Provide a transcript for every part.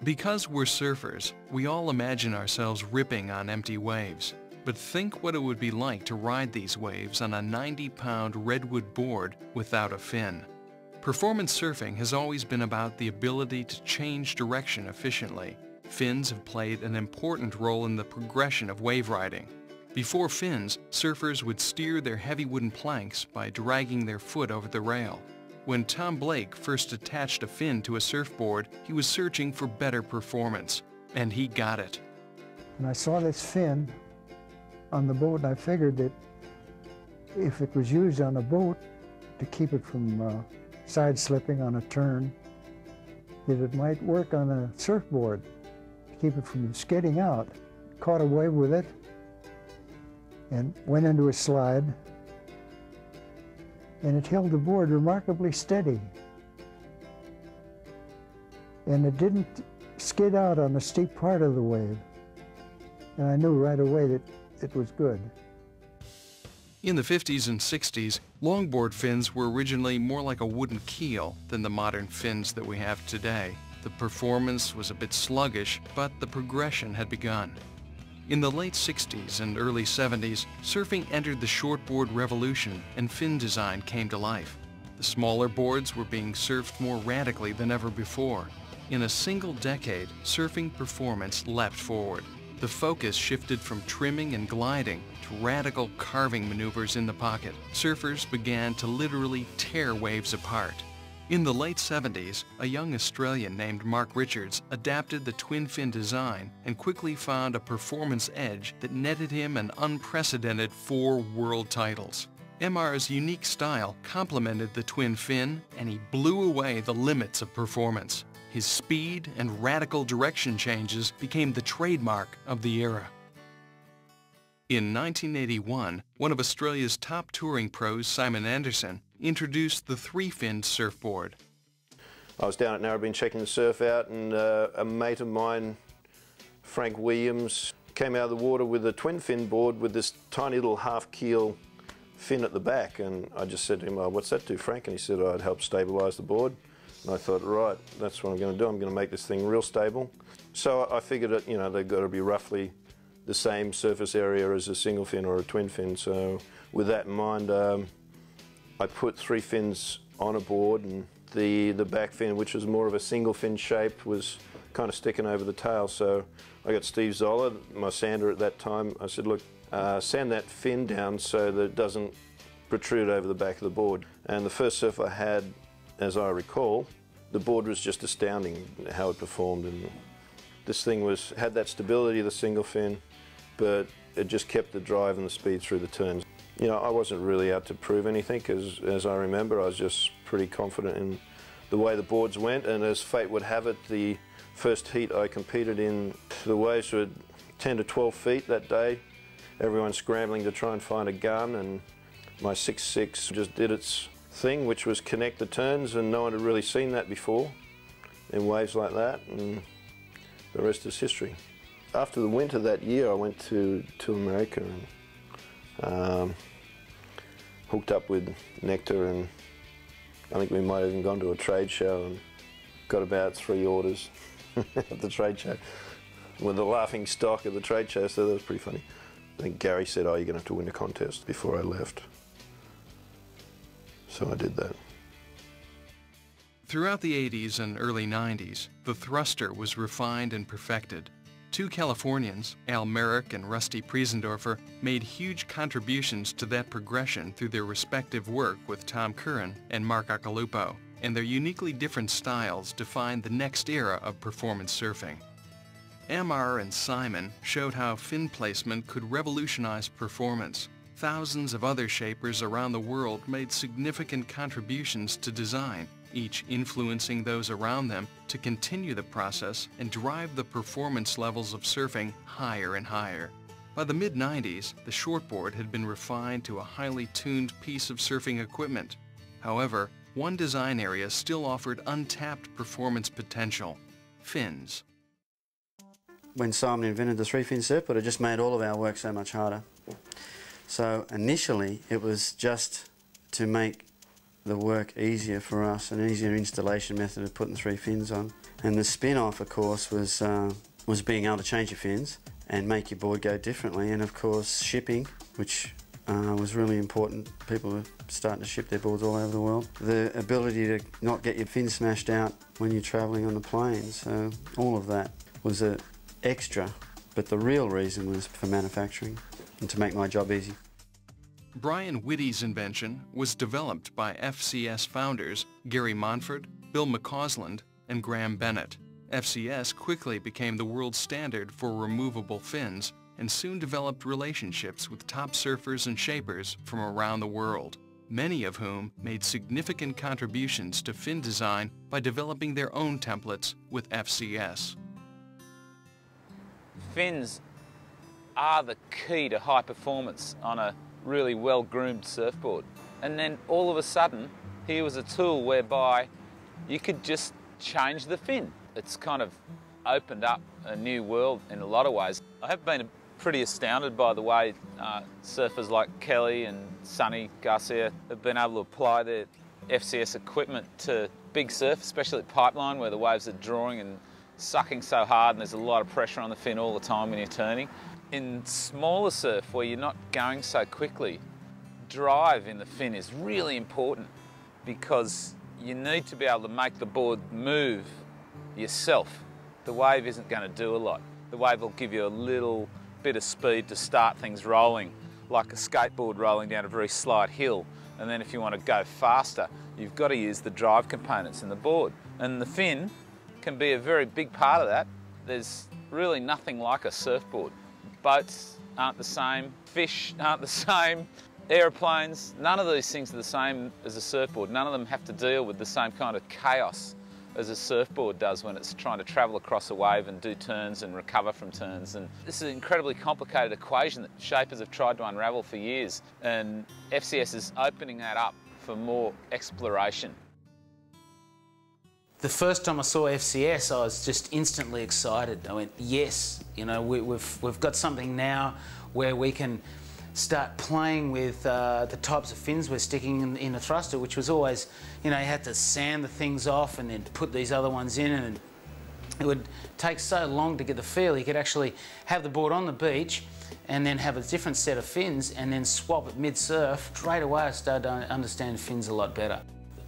Because we're surfers, we all imagine ourselves ripping on empty waves. But think what it would be like to ride these waves on a 90-pound redwood board without a fin. Performance surfing has always been about the ability to change direction efficiently. Fins have played an important role in the progression of wave riding. Before fins, surfers would steer their heavy wooden planks by dragging their foot over the rail. When Tom Blake first attached a fin to a surfboard, he was searching for better performance, and he got it. And I saw this fin on the boat, and I figured that if it was used on a boat to keep it from side slipping on a turn, that it might work on a surfboard to keep it from skidding out. Caught a wave with it and went into a slide, and it held the board remarkably steady. And it didn't skid out on a steep part of the wave. And I knew right away that it was good. In the 50s and 60s, longboard fins were originally more like a wooden keel than the modern fins that we have today. The performance was a bit sluggish, but the progression had begun. In the late 60s and early 70s, surfing entered the shortboard revolution and fin design came to life. The smaller boards were being surfed more radically than ever before. In a single decade, surfing performance leapt forward. The focus shifted from trimming and gliding to radical carving maneuvers in the pocket. Surfers began to literally tear waves apart. In the late 70s, a young Australian named Mark Richards adapted the twin fin design and quickly found a performance edge that netted him an unprecedented 4 world titles. MR's unique style complemented the twin fin, and he blew away the limits of performance. His speed and radical direction changes became the trademark of the era. In 1981, one of Australia's top touring pros, Simon Anderson, introduced the 3-finned surfboard. I was down at Narrabeen checking the surf out, and a mate of mine, Frank Williams, came out of the water with a twin fin board with this tiny little half-keel fin at the back, and I just said to him, "Oh, what's that do, Frank?" And he said, "Oh, it helps stabilise the board." And I thought, right, that's what I'm going to do. I'm going to make this thing real stable. So I figured that, you know, they've got to be roughly the same surface area as a single fin or a twin fin. So with that in mind, I put 3 fins on a board, and the back fin, which was more of a single fin shape, was kind of sticking over the tail. So I got Steve Zoller, my sander at that time. I said, look, sand that fin down so that it doesn't protrude over the back of the board. And the first surf I had, as I recall, the board was just astounding how it performed. And this thing had that stability of the single fin, but it just kept the drive and the speed through the turns. You know, I wasn't really out to prove anything, because as I remember, I was just pretty confident in the way the boards went, and as fate would have it, the first heat I competed in, the waves were 10 to 12 feet that day. Everyone scrambling to try and find a gun, and my 6.6 just did its thing, which was connect the turns, and no one had really seen that before in waves like that, and the rest is history. After the winter that year, I went to America and hooked up with Nectar, and I think we might have even gone to a trade show and got about 3 orders at the trade show. With the laughing stock of the trade show, so that was pretty funny. I think Gary said, "Oh, you're going to have to win a contest," before I left. So I did that. Throughout the 80s and early 90s, the thruster was refined and perfected. 2 Californians, Al Merrick and Rusty Priesendorfer, made huge contributions to that progression through their respective work with Tom Curran and Mark Accalupo, and their uniquely different styles defined the next era of performance surfing. MR and Simon showed how fin placement could revolutionize performance. Thousands of other shapers around the world made significant contributions to design, each influencing those around them to continue the process and drive the performance levels of surfing higher and higher. By the mid-90s, the shortboard had been refined to a highly tuned piece of surfing equipment. However, one design area still offered untapped performance potential: fins. When Simon invented the 3-fin surfboard, it just made all of our work so much harder. So initially, it was just to make the work easier for us, an easier installation method of putting 3 fins on. And the spin-off, of course, was being able to change your fins and make your board go differently, and of course shipping, which was really important. People were starting to ship their boards all over the world. The ability to not get your fins smashed out when you're travelling on the planes, so all of that was an extra, but the real reason was for manufacturing and to make my job easy. Brian Whitty's invention was developed by FCS founders Gary Monford, Bill McCausland, and Graham Bennett. FCS quickly became the world standard for removable fins and soon developed relationships with top surfers and shapers from around the world, many of whom made significant contributions to fin design by developing their own templates with FCS. Fins are the key to high performance on a really well-groomed surfboard. And then all of a sudden, here was a tool whereby you could just change the fin. It's kind of opened up a new world in a lot of ways. I have been pretty astounded by the way surfers like Kelly and Sonny Garcia have been able to apply their FCS equipment to big surf, especially at pipeline where the waves are drawing and sucking so hard and there's a lot of pressure on the fin all the time when you're turning. In smaller surf where you're not going so quickly, drive in the fin is really important because you need to be able to make the board move yourself. The wave isn't going to do a lot. The wave will give you a little bit of speed to start things rolling, like a skateboard rolling down a very slight hill. And then if you want to go faster, you've got to use the drive components in the board. And the fin can be a very big part of that. There's really nothing like a surfboard. Boats aren't the same, fish aren't the same, aeroplanes, none of these things are the same as a surfboard. None of them have to deal with the same kind of chaos as a surfboard does when it's trying to travel across a wave and do turns and recover from turns. And this is an incredibly complicated equation that shapers have tried to unravel for years, and FCS is opening that up for more exploration. The first time I saw FCS, I was just instantly excited. I went, yes, you know, we've got something now where we can start playing with the types of fins we're sticking in a thruster, which was always, you know, you had to sand the things off and then put these other ones in, and it would take so long to get the feel. You could actually have the board on the beach and then have a different set of fins and then swap it mid-surf. Straight away I started to understand fins a lot better.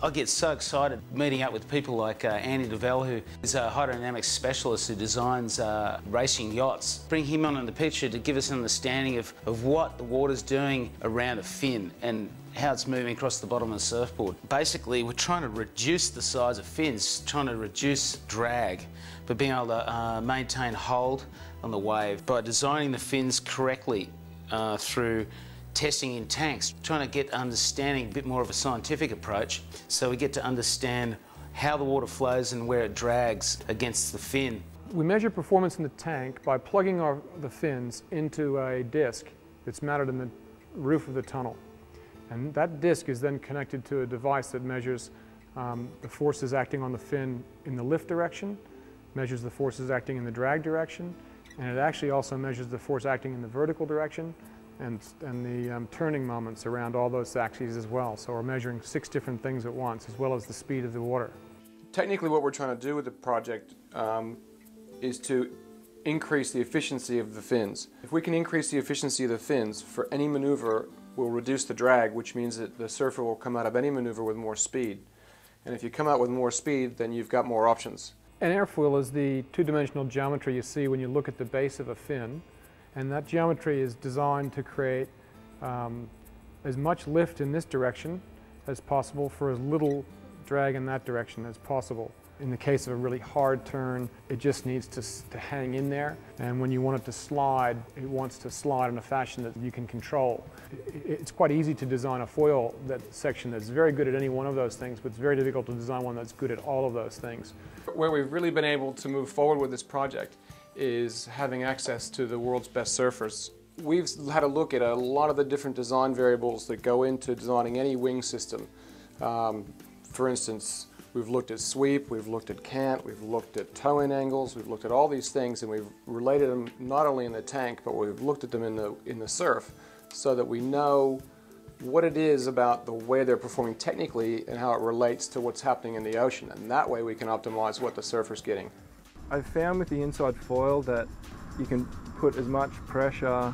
I get so excited meeting up with people like Andy DeVell, who is a hydrodynamics specialist who designs racing yachts. Bring him on in the picture to give us an understanding of what the water's doing around a fin and how it's moving across the bottom of the surfboard. Basically, we're trying to reduce the size of fins, trying to reduce drag, but being able to maintain hold on the wave by designing the fins correctly through testing in tanks, trying to get understanding a bit more of a scientific approach, so we get to understand how the water flows and where it drags against the fin. We measure performance in the tank by plugging the fins into a disc that's mounted in the roof of the tunnel. And that disc is then connected to a device that measures the forces acting on the fin in the lift direction, measures the forces acting in the drag direction, and it actually also measures the force acting in the vertical direction and the turning moments around all those axes as well. So we're measuring 6 different things at once, as well as the speed of the water. Technically what we're trying to do with the project is to increase the efficiency of the fins. If we can increase the efficiency of the fins, for any maneuver we'll reduce the drag, which means that the surfer will come out of any maneuver with more speed. And if you come out with more speed, then you've got more options. An airfoil is the two-dimensional geometry you see when you look at the base of a fin. And that geometry is designed to create as much lift in this direction as possible for as little drag in that direction as possible. In the case of a really hard turn, it just needs to hang in there. And when you want it to slide, it wants to slide in a fashion that you can control. It's quite easy to design a foil section that's very good at any one of those things, but it's very difficult to design one that's good at all of those things. Where we've really been able to move forward with this project is having access to the world's best surfers. We've had a look at a lot of the different design variables that go into designing any wing system. For instance, we've looked at sweep, we've looked at cant, we've looked at toe-in angles, we've looked at all these things, and we've related them not only in the tank, but we've looked at them in the surf, so that we know what it is about the way they're performing technically and how it relates to what's happening in the ocean, and that way we can optimize what the surfer's getting. I've found with the inside foil that you can put as much pressure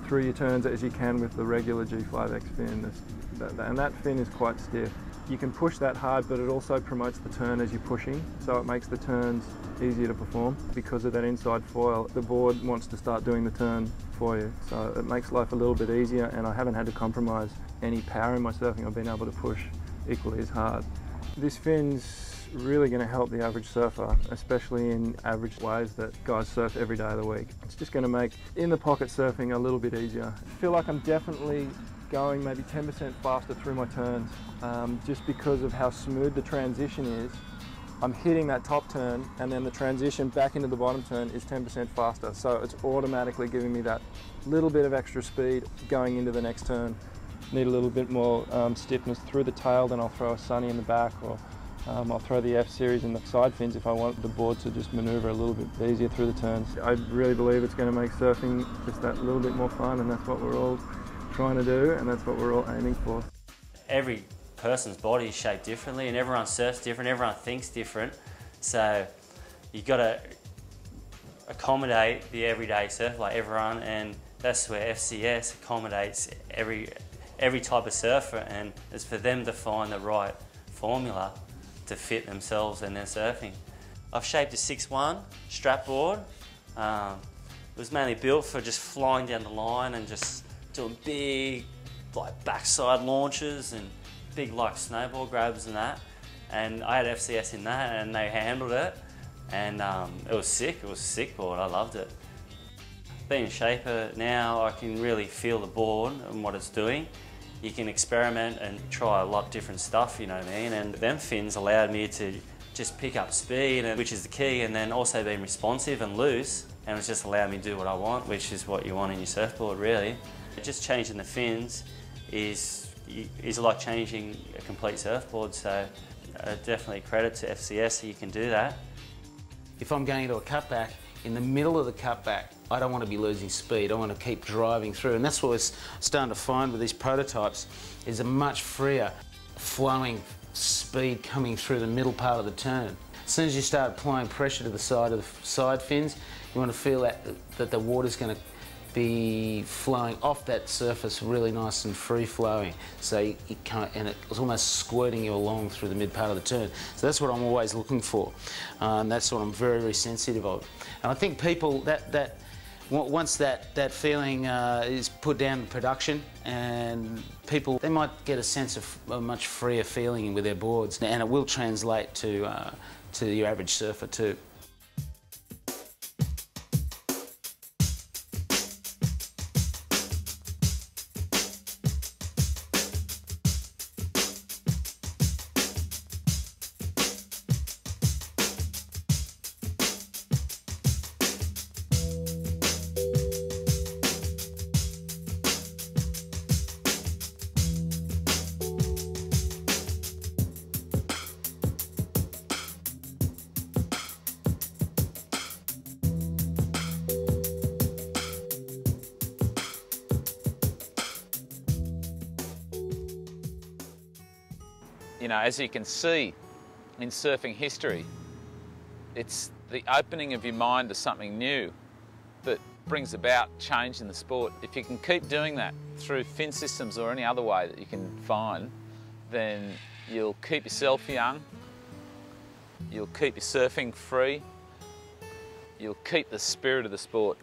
through your turns as you can with the regular G5X fin, and that fin is quite stiff. You can push that hard, but it also promotes the turn as you're pushing, so it makes the turns easier to perform. Because of that inside foil, the board wants to start doing the turn for you, so it makes life a little bit easier, and I haven't had to compromise any power in my surfing. I've been able to push equally as hard. This fin's really going to help the average surfer, especially in average waves that guys surf every day of the week. It's just going to make in-the-pocket surfing a little bit easier. I feel like I'm definitely going maybe 10% faster through my turns, just because of how smooth the transition is. I'm hitting that top turn, and then the transition back into the bottom turn is 10% faster, so it's automatically giving me that little bit of extra speed going into the next turn. Need a little bit more stiffness through the tail, then I'll throw a sunny in the back, or I'll throw the F-series in the side fins if I want the board to just manoeuvre a little bit easier through the turns. I really believe it's going to make surfing just that little bit more fun, and that's what we're all trying to do, and that's what we're all aiming for. Every person's body is shaped differently, and everyone surfs different, everyone thinks different, so you've got to accommodate the everyday surfer like everyone, and that's where FCS accommodates every type of surfer, and it's for them to find the right formula to fit themselves and their surfing. I've shaped a 6'1" strap board. It was mainly built for just flying down the line and just doing big like backside launches and big like snowboard grabs and that. And I had FCS in that, and they handled it, and it was sick. It was a sick board. I loved it. Being a shaper now, I can really feel the board and what it's doing. You can experiment and try a lot of different stuff, you know what I mean? And them fins allowed me to just pick up speed, which is the key, and then also being responsive and loose, and it's just allowed me to do what I want, which is what you want in your surfboard, really. Just changing the fins is like changing a complete surfboard, so definitely credit to FCS that you can do that. If I'm going into a cutback, in the middle of the cutback, I don't want to be losing speed. I want to keep driving through, and that's what we're starting to find with these prototypes, is a much freer flowing speed coming through the middle part of the turn. As soon as you start applying pressure to the side of the side fins, you want to feel that the water's going to be flowing off that surface really nice and free flowing, so you can't, and it's almost squirting you along through the mid part of the turn. So that's what I'm always looking for, and that's what I'm very, very sensitive of. And I think people once that feeling is put down in production, and people, they might get a sense of a much freer feeling with their boards, and it will translate to your average surfer too. You know, as you can see in surfing history, it's the opening of your mind to something new that brings about change in the sport. If you can keep doing that through fin systems or any other way that you can find, then you'll keep yourself young, you'll keep your surfing free, you'll keep the spirit of the sport.